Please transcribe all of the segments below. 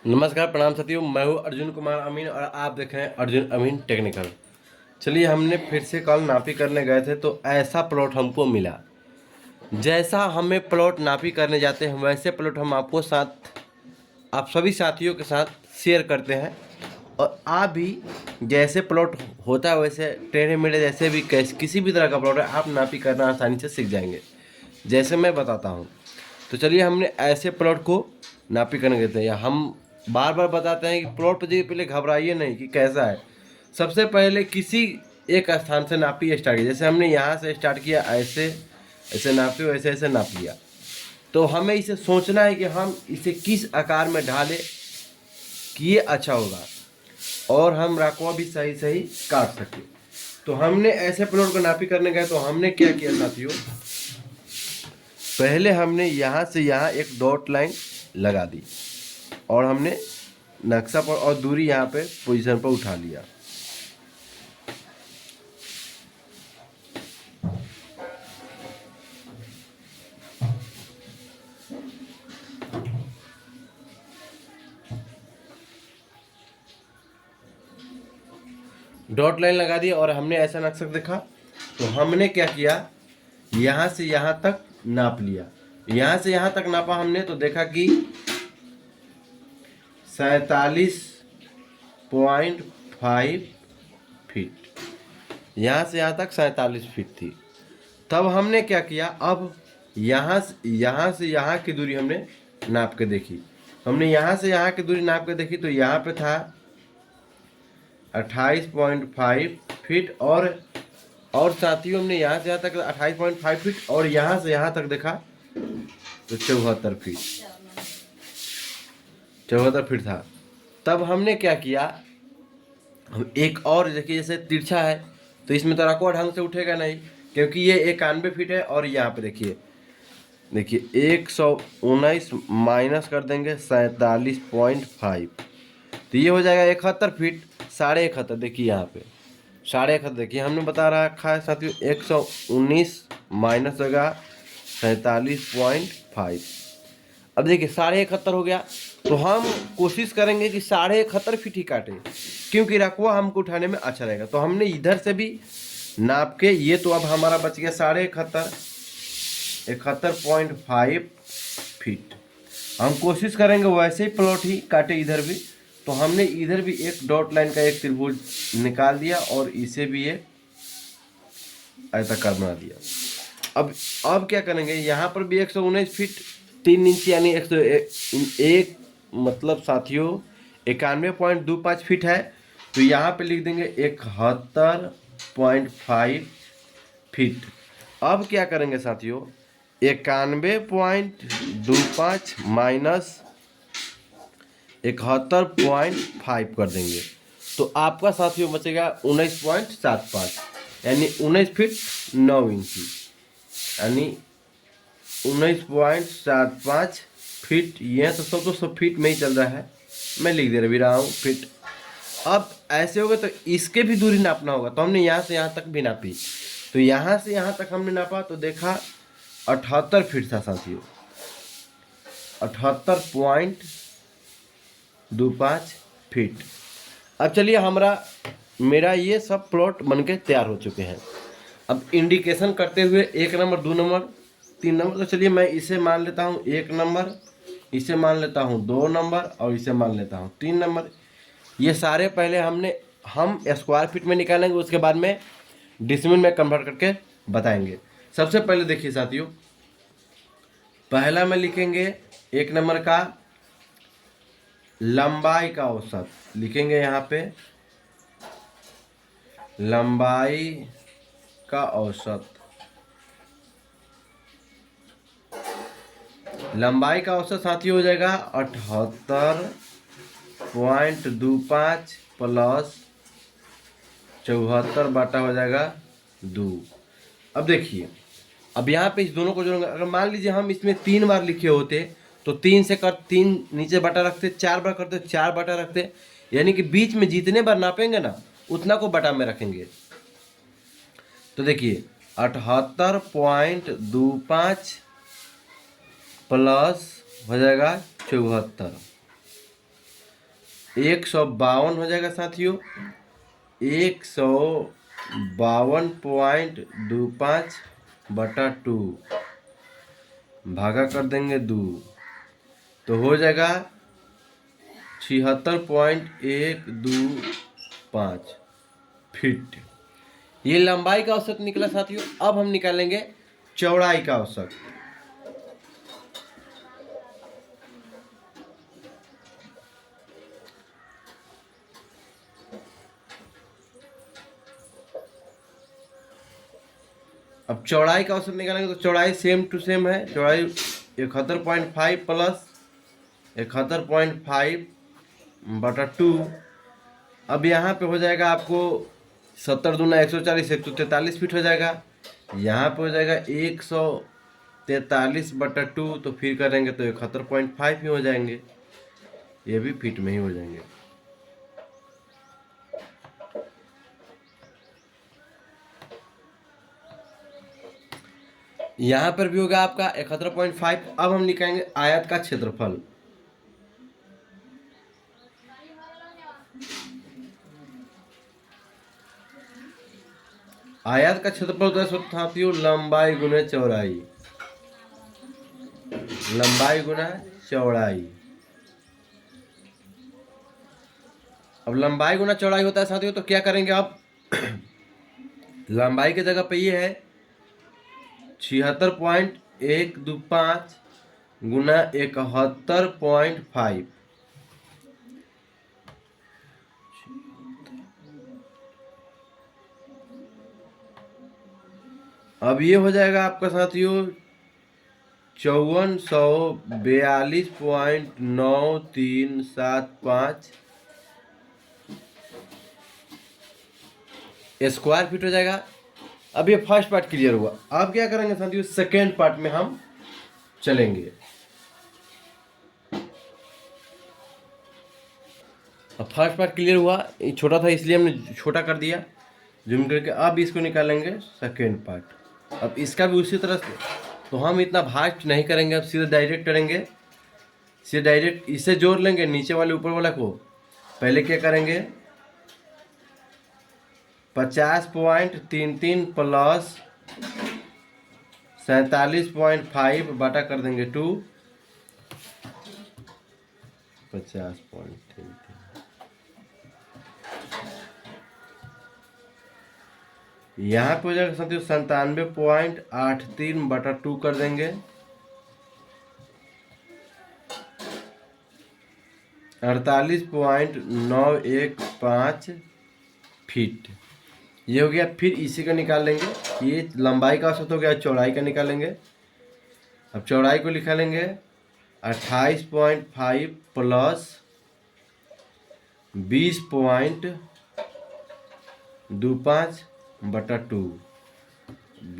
नमस्कार, प्रणाम साथियों। मैं हूँ अर्जुन कुमार अमीन और आप देख रहे हैं अर्जुन अमीन टेक्निकल। चलिए, हमने फिर से कल नापी करने गए थे तो ऐसा प्लॉट हमको मिला। जैसा हमें प्लॉट नापी करने जाते हैं वैसे प्लॉट हम आपको साथ आप सभी साथियों के साथ शेयर करते हैं। और आप भी जैसे प्लॉट होता है वैसे टेढ़े मेढ़े जैसे भी किसी भी तरह का प्लॉट है आप नापी करना आसानी से सीख जाएंगे, जैसे मैं बताता हूँ। तो चलिए, हमने ऐसे प्लॉट को नापी करने गए थे। या हम बार बार बताते हैं कि प्लॉट पर देखिए, पहले घबराइए नहीं कि कैसा है। सबसे पहले किसी एक स्थान से नापी स्टार्ट किया। जैसे हमने यहाँ से स्टार्ट किया, ऐसे ऐसे नापी, वैसे ऐसे नाप लिया। तो हमें इसे सोचना है कि हम इसे किस आकार में ढालें कि ये अच्छा होगा और हम राकवा भी सही सही काट सके। तो हमने ऐसे प्लॉट को नापी करने गए तो हमने क्या किया साथियों, पहले हमने यहाँ से यहाँ एक डॉट लाइन लगा दी और हमने नक्शा पर और दूरी यहाँ पे पोजीशन पर उठा लिया। डॉट लाइन लगा दी और हमने ऐसा नक्शा देखा। तो हमने क्या किया, यहाँ से यहाँ तक नाप लिया। यहाँ से यहाँ तक नापा हमने तो देखा कि 47.5 फीट, यहाँ से यहाँ तक 47 फीट थी। तब हमने क्या किया, अब यहाँ से यहाँ की दूरी हमने नाप के देखी। हमने यहाँ से यहाँ की दूरी नाप के देखी तो यहाँ पे था 28.5 फीट और साथियों हमने यहाँ से यहाँ तक 28.5 फीट और यहाँ से यहाँ तक देखा तो 74 फीट 74 फीट था। तब हमने क्या किया, हम एक और देखिए, जैसे तिरछा है तो इसमें तो रखवा ढंग से उठेगा नहीं, क्योंकि ये 91 फीट है। और यहाँ पे देखिए 119 माइनस कर देंगे 47.5 तो ये हो जाएगा 71 फीट। 71.5 देखिए यहाँ पे 71.5 देखिए हमने बता रखा है साथियों, 119 माइनस होगा 47.5। अब देखिए 71.5 हो गया तो हम कोशिश करेंगे कि 71.5 फीट ही काटे, क्योंकि रकवा हमको उठाने में अच्छा रहेगा। तो हमने इधर से भी नाप के, ये तो अब हमारा बच गया 71.5 फीट। हम कोशिश करेंगे वैसे ही प्लॉट ही काटे इधर भी। तो हमने इधर भी एक डॉट लाइन का एक त्रिभुज निकाल दिया और इसे भी एक आयताकार बना दिया। अब क्या करेंगे, यहाँ पर भी 119 फीट 3 इंच यानी 101 मतलब साथियों 91.25 फीट है। तो यहाँ पे लिख देंगे 71.5 फीट। अब क्या करेंगे साथियों, 91.25 माइनस 71.5 कर देंगे तो आपका साथियों बचेगा 19.75 यानी 19 फीट 9 इंची यानी 19.75 फीट। ये तो सब फीट में ही चल रहा है, मैं लिख दे रहा हूँ फीट। अब ऐसे होगा तो इसके भी दूरी नापना होगा। तो हमने यहाँ से यहाँ तक भी नापी। तो यहाँ से यहाँ तक हमने नापा तो देखा 78 फीट था साथियों, 78.25 फीट। अब चलिए, मेरा ये सब प्लॉट बनके तैयार हो चुके हैं। अब इंडिकेशन करते हुए 1 नंबर 2 नंबर 3 नंबर, तो चलिए मैं इसे मान लेता हूँ 1 नंबर, इसे मान लेता हूँ 2 नंबर और इसे मान लेता हूँ 3 नंबर। ये सारे पहले हम स्क्वायर फीट में निकालेंगे, उसके बाद में डिसमिल में कन्वर्ट करके बताएंगे। सबसे पहले देखिए साथियों, पहला में लिखेंगे 1 नंबर का लंबाई का औसत, लिखेंगे यहाँ पे लंबाई का औसत। लंबाई का औसत साथी हो जाएगा 78.25 प्लस 74 बाटा हो जाएगा 2। अब देखिए, अब यहाँ पे इस दोनों को जोड़ेंगे। अगर मान लीजिए हम इसमें 3 बार लिखे होते तो 3 नीचे बटा रखते, 4 बार करते 4 बटा रखते, यानी कि बीच में जितने बार नापेंगे ना उतना को बटा में रखेंगे। तो देखिए 78.25 प्लस हो जाएगा 74 152 हो जाएगा साथियों। 152.25/2 भागा कर देंगे 2 तो हो जाएगा 76.125 फीट। ये लंबाई का औसत निकला साथियों। अब हम निकालेंगे चौड़ाई का औसत। अब चौड़ाई का औसत निकालेंगे तो चौड़ाई सेम टू सेम है। चौड़ाई 71.5 प्लस 71.5/2। अब यहाँ पे हो जाएगा आपको 70 दूना 140 143 फीट हो जाएगा। यहाँ पे हो जाएगा 143/2 तो फिर करेंगे तो 71.5 ही हो जाएंगे। ये भी फीट में ही हो जाएंगे। यहाँ पर भी होगा आपका 71.5। अब हम निकालेंगे आयत का क्षेत्रफल। आयत का क्षेत्रफल होता है साथियों लंबाई गुना चौड़ाई। लंबाई गुना चौड़ाई। अब लंबाई गुना चौड़ाई होता है साथियों तो क्या करेंगे आप लंबाई की जगह पे ये है 76.125 गुना 71.5। अब ये हो जाएगा आपका साथियों 5442.9375 स्क्वायर फीट हो जाएगा। अब ये फर्स्ट पार्ट क्लियर हुआ। अब क्या करेंगे साथियों सेकेंड पार्ट में हम चलेंगे। अब फर्स्ट पार्ट क्लियर हुआ, ये छोटा था इसलिए हमने छोटा कर दिया जूम करके। अब इसको निकालेंगे सेकेंड पार्ट। अब इसका भी उसी तरह से तो हम इतना भाग नहीं करेंगे। अब सीधे डायरेक्ट करेंगे। सीधे डायरेक्ट इसे जोड़ लेंगे नीचे वाले ऊपर वाला को। पहले क्या करेंगे 50.33 प्लस 47.5 बटा कर देंगे 2 50.33 यहाँ पे हो जाएगा साथियों 97.83/2 कर देंगे 48.915 फीट। ये हो गया। फिर इसी का निकाल लेंगे। ये लंबाई का औसत हो गया। चौड़ाई का निकालेंगे। अब चौड़ाई को लिखा लेंगे 28.5 प्लस 20.25/2।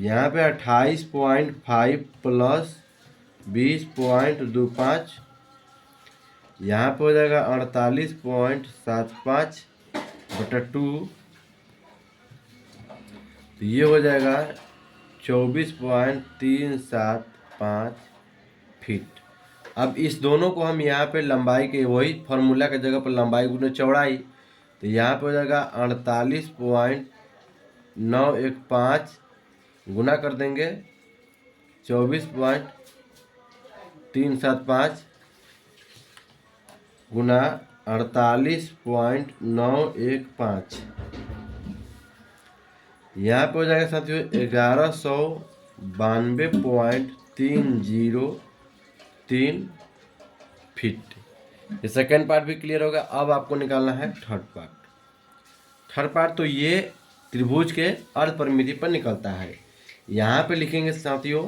यहाँ पे 28.5 प्लस 20.25 यहाँ पे हो जाएगा 48.75/2। तो ये हो जाएगा 24.375 फीट। अब इस दोनों को हम यहाँ पे लंबाई के वही फार्मूला की जगह पर लंबाई गुना चौड़ाई तो यहाँ पे हो जाएगा 48.915 गुना कर देंगे 24.375 गुना 48.915 यहाँ पे हो जाएगा साथियों 1192.303 फीट। ये सेकेंड पार्ट भी क्लियर होगा। अब आपको निकालना है थर्ड पार्ट। थर्ड पार्ट तो ये त्रिभुज के अर्ध परिमिति पर निकलता है। यहाँ पे लिखेंगे साथियों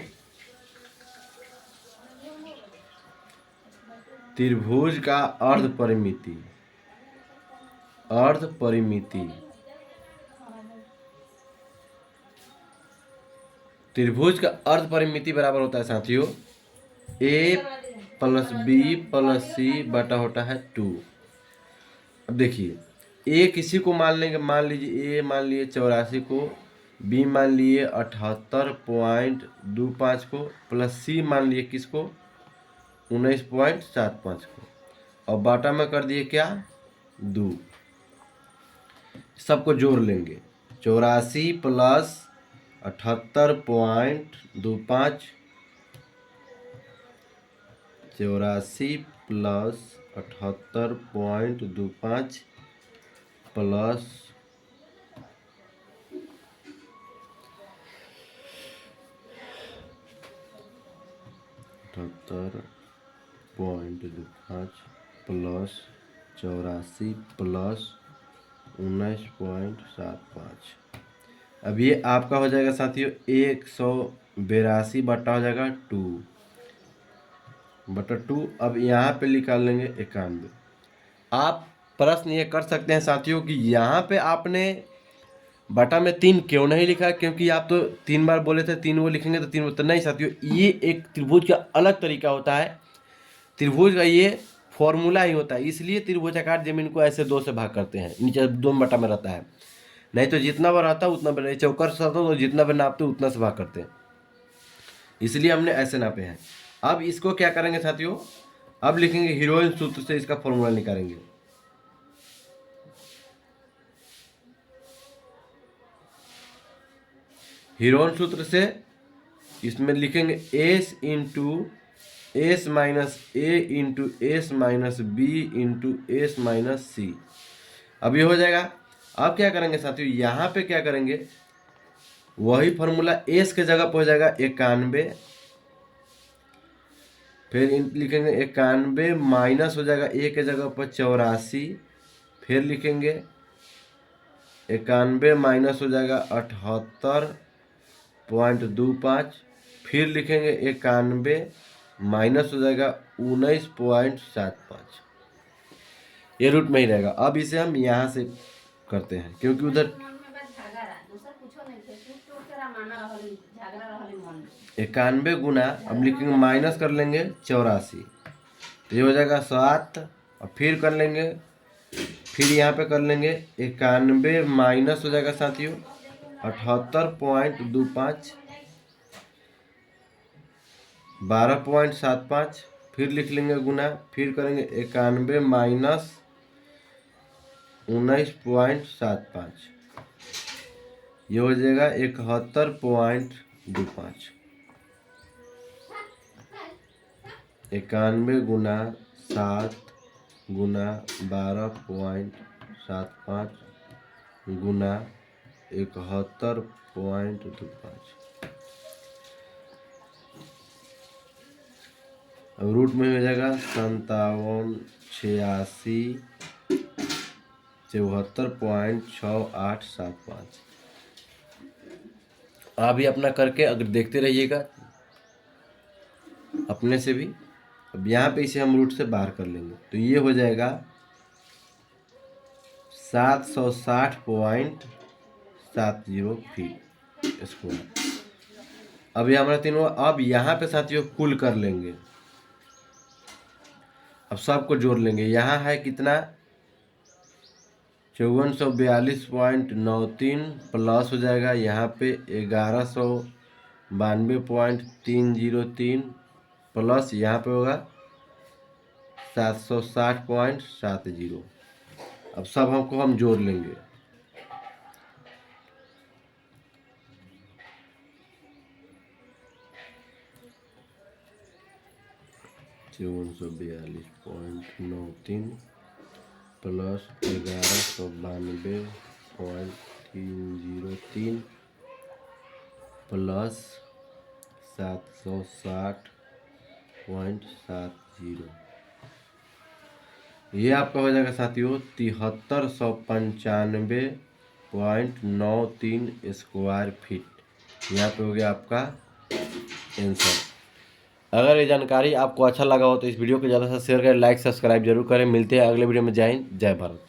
त्रिभुज का अर्ध परिमिति। अर्ध परिमिति त्रिभुज का अर्ध परिमिति बराबर होता है साथियों a प्लस बी प्लस सी बटा होता है 2। अब देखिए a किसी को मान लेंगे। मान लीजिए a मान लिए 84 को, b मान लिए 78.25 को, प्लस c मान लिए किसको 19.75 को। और बाटा में कर दिए क्या 2, सबको जोड़ लेंगे। 84 plus 78.25, 84 plus 78.25 plus 78.25 plus 84 plus 19.75। अब ये आपका हो जाएगा साथियों 182 बटा हो जाएगा 2/2। अब यहाँ पे निकाल लेंगे 91। आप प्रश्न ये कर सकते हैं साथियों कि यहाँ पे आपने बटा में 3 क्यों नहीं लिखा, क्योंकि आप तो 3 बार बोले थे 3 वो लिखेंगे तो 3 तो नहीं साथियों, ये एक त्रिभुज का अलग तरीका होता है। त्रिभुज का ये फॉर्मूला ही होता है, इसलिए त्रिभुजाकार जमीन को ऐसे 2 से भाग करते हैं, नीचे 2 बटा में रहता है। नहीं तो जितना बार आता है उतना बार, चौकर रहता तो जितना बार नापते उतना से भाग करते हैं, इसलिए हमने ऐसे नापे हैं। अब इसको क्या करेंगे साथियों, अब लिखेंगे हीरोइन सूत्र से इसका फॉर्मूला निकालेंगे। हीरोइन सूत्र से इसमें लिखेंगे S into S minus A into S minus B into S minus C. अब ये हो जाएगा। अब क्या करेंगे साथियों, यहाँ पे क्या करेंगे, वही फॉर्मूला एस के जगह पर हो जाएगा 91, फिर लिखेंगे 91 माइनस हो जाएगा ए के जगह पर 84, फिर लिखेंगे 91 माइनस हो जाएगा 78.25, फिर लिखेंगे 91 माइनस हो जाएगा 19.75। ये रूट में ही रहेगा। अब इसे हम यहाँ से करते हैं क्योंकि उधर 91 गुना, अब लिखेंगे माइनस कर लेंगे 84, तो ये हो जाएगा 7, और फिर कर लेंगे, फिर यहाँ पे कर लेंगे 91 माइनस हो जाएगा साथियों 78.25, 12.75, फिर लिख लेंगे गुना, फिर करेंगे 91 माइनस 19.75, ये हो जाएगा 71.25। 91 गुना 7 गुना 12.75 गुना 71.25। अब रूट में हो जाएगा 57, 86, 74.6875। आप भी अपना करके अगर देखते रहिएगा अपने से भी। अब यहाँ पे इसे हम रूट से बाहर कर लेंगे तो ये हो जाएगा 760.70 फीट स्क्वायर। अब ये हमारा तीनों, अब यहाँ पे साथियों कुल कर लेंगे, अब सबको जोड़ लेंगे। यहाँ है कितना 5442.93 प्लस हो जाएगा यहाँ पे 1192.303 प्लस यहाँ पे होगा 760.70। अब सब हम जोड़ लेंगे। (742.93 प्लस 1192.303 प्लस 760.70। ये आपका हो जाएगा साथियों 7395.93 स्क्वायर फीट। यहाँ पे हो गया आपका आंसर। अगर ये जानकारी आपको अच्छा लगा हो तो इस वीडियो को ज़्यादा से शेयर करें, लाइक सब्सक्राइब जरूर करें। मिलते हैं अगले वीडियो में। जय हिंद, जय भारत।